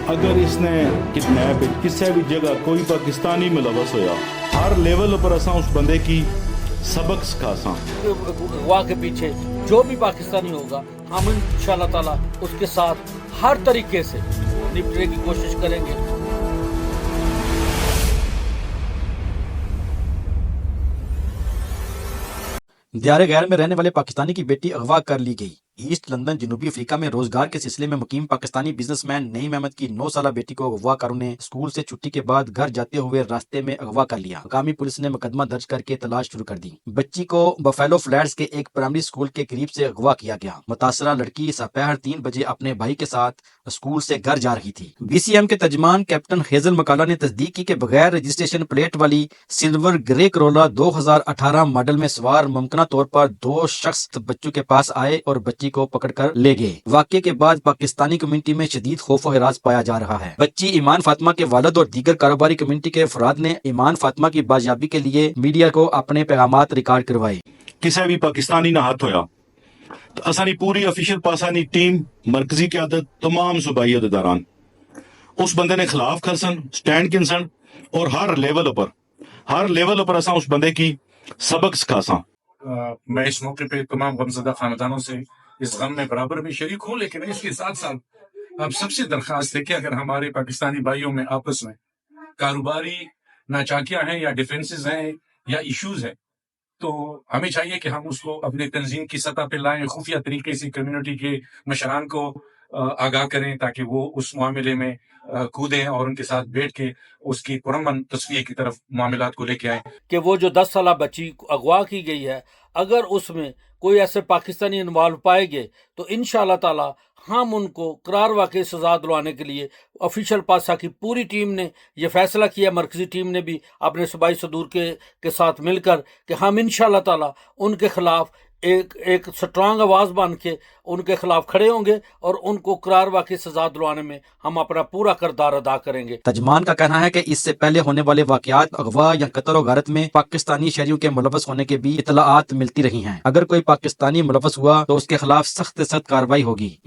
अगर इसने किडनैप किसी भी जगह कोई पाकिस्तानी मुलवस होया, हर लेवल पर असा उस बंदे की सबक सिखासा। अगवा के पीछे जो भी पाकिस्तानी होगा, हम इंशाअल्लाह ताला उसके साथ हर तरीके से निपटने की कोशिश करेंगे। दियारे गैर में रहने वाले पाकिस्तानी की बेटी अगवा कर ली गई। ईस्ट लंदन जनूबी अफ्रीका में रोजगार के सिलसिले में मुकीम पाकिस्तानी बिजनेसमैन नईम अहमद की 9 साला बेटी को अगवाकारों ने स्कूल से छुट्टी के बाद घर जाते हुए रास्ते में अगवा कर लिया। मकामी पुलिस ने मुकदमा दर्ज करके तलाश शुरू कर दी। बच्ची को बफेलो फ्लैट्स के एक प्राइमरी स्कूल के करीब से अगवा किया गया। मुतासरा लड़की दोपहर 3 बजे अपने भाई के साथ स्कूल से घर जा रही थी। BCM के तर्जमान कैप्टन हेजल मकाला ने तस्दीक की कि बगैर रजिस्ट्रेशन प्लेट वाली सिल्वर ग्रे करोला 2018 मॉडल में सवार मुमकिन तौर पर 2 शख्स बच्चों के पास आए और बच्ची को पकड़कर ले गए। वाक़े के बाद पाकिस्तानी कम्युनिटी में शदीद खौफ और हिरास पाया जा रहा है। बच्ची ईमान फातिमा के वालिद और दीगर कारोबारी कम्युनिटी के अफराद ने ईमान फातिमा की बाजियाबी के लिए मीडिया को अपने पैगामात रिकॉर्ड करवाए। किसी भी पाकिस्तानी ना हाथ होया तो असानी पूरी ऑफिशियल पाकिस्तानी टीम, मरकजी क़यादत, तमाम सूबाई अहदेदारान उस बंदे ने खिलाफ खरसन, स्टैंड किनसन और हर लेवल पर असा उस बंदे की सबक सिखासा। मैं इस मौके पे तमाम गमज़दा खानदानों से इस गम में बराबर भी शरीक हूँ, लेकिन इसके साथ साथ अब सबसे दरख्वास्त है कि अगर हमारे पाकिस्तानी भाइयों में आपस में कारोबारी नाचाकियाँ हैं या डिफेंसेस हैं या इश्यूज हैं, तो हमें चाहिए कि हम उसको अपने तंजीम की सतह पे लाएं, खुफिया तरीके से कम्युनिटी के मशरान को आगाह करें ताकि वो उस मामले में कूदें और उनके साथ बैठ के उसकी पुरअमन तस्वीर की तरफ मामलात को लेके आए। कि वो जो 10 साला बच्ची अगवा की गई है, अगर उसमें कोई ऐसे पाकिस्तानी इन्वॉल्व पाएंगे तो इंशाअल्लाह ताला हम उनको करार वाकई सजा दिलवाने के लिए ऑफिशियल पासा की पूरी टीम ने ये फैसला किया। मरकजी टीम ने भी अपने सूबाई सदूर के साथ मिलकर कि हम इंशाअल्लाह ताला उनके खिलाफ एक स्ट्रांग आवाज़ बन के उनके खिलाफ खड़े होंगे और उनको करार वाकई सजा दिलवाने में हम अपना पूरा किरदार अदा करेंगे। तर्जमान का कहना है कि इससे पहले होने वाले वाकयात, अगवा या कत्ल और गारत में पाकिस्तानी शहरियों के मुलव्वस होने के भी इतलाआत मिलती रही हैं। अगर कोई पाकिस्तानी मुलव्वस हुआ तो उसके खिलाफ सख्त कार्रवाई होगी।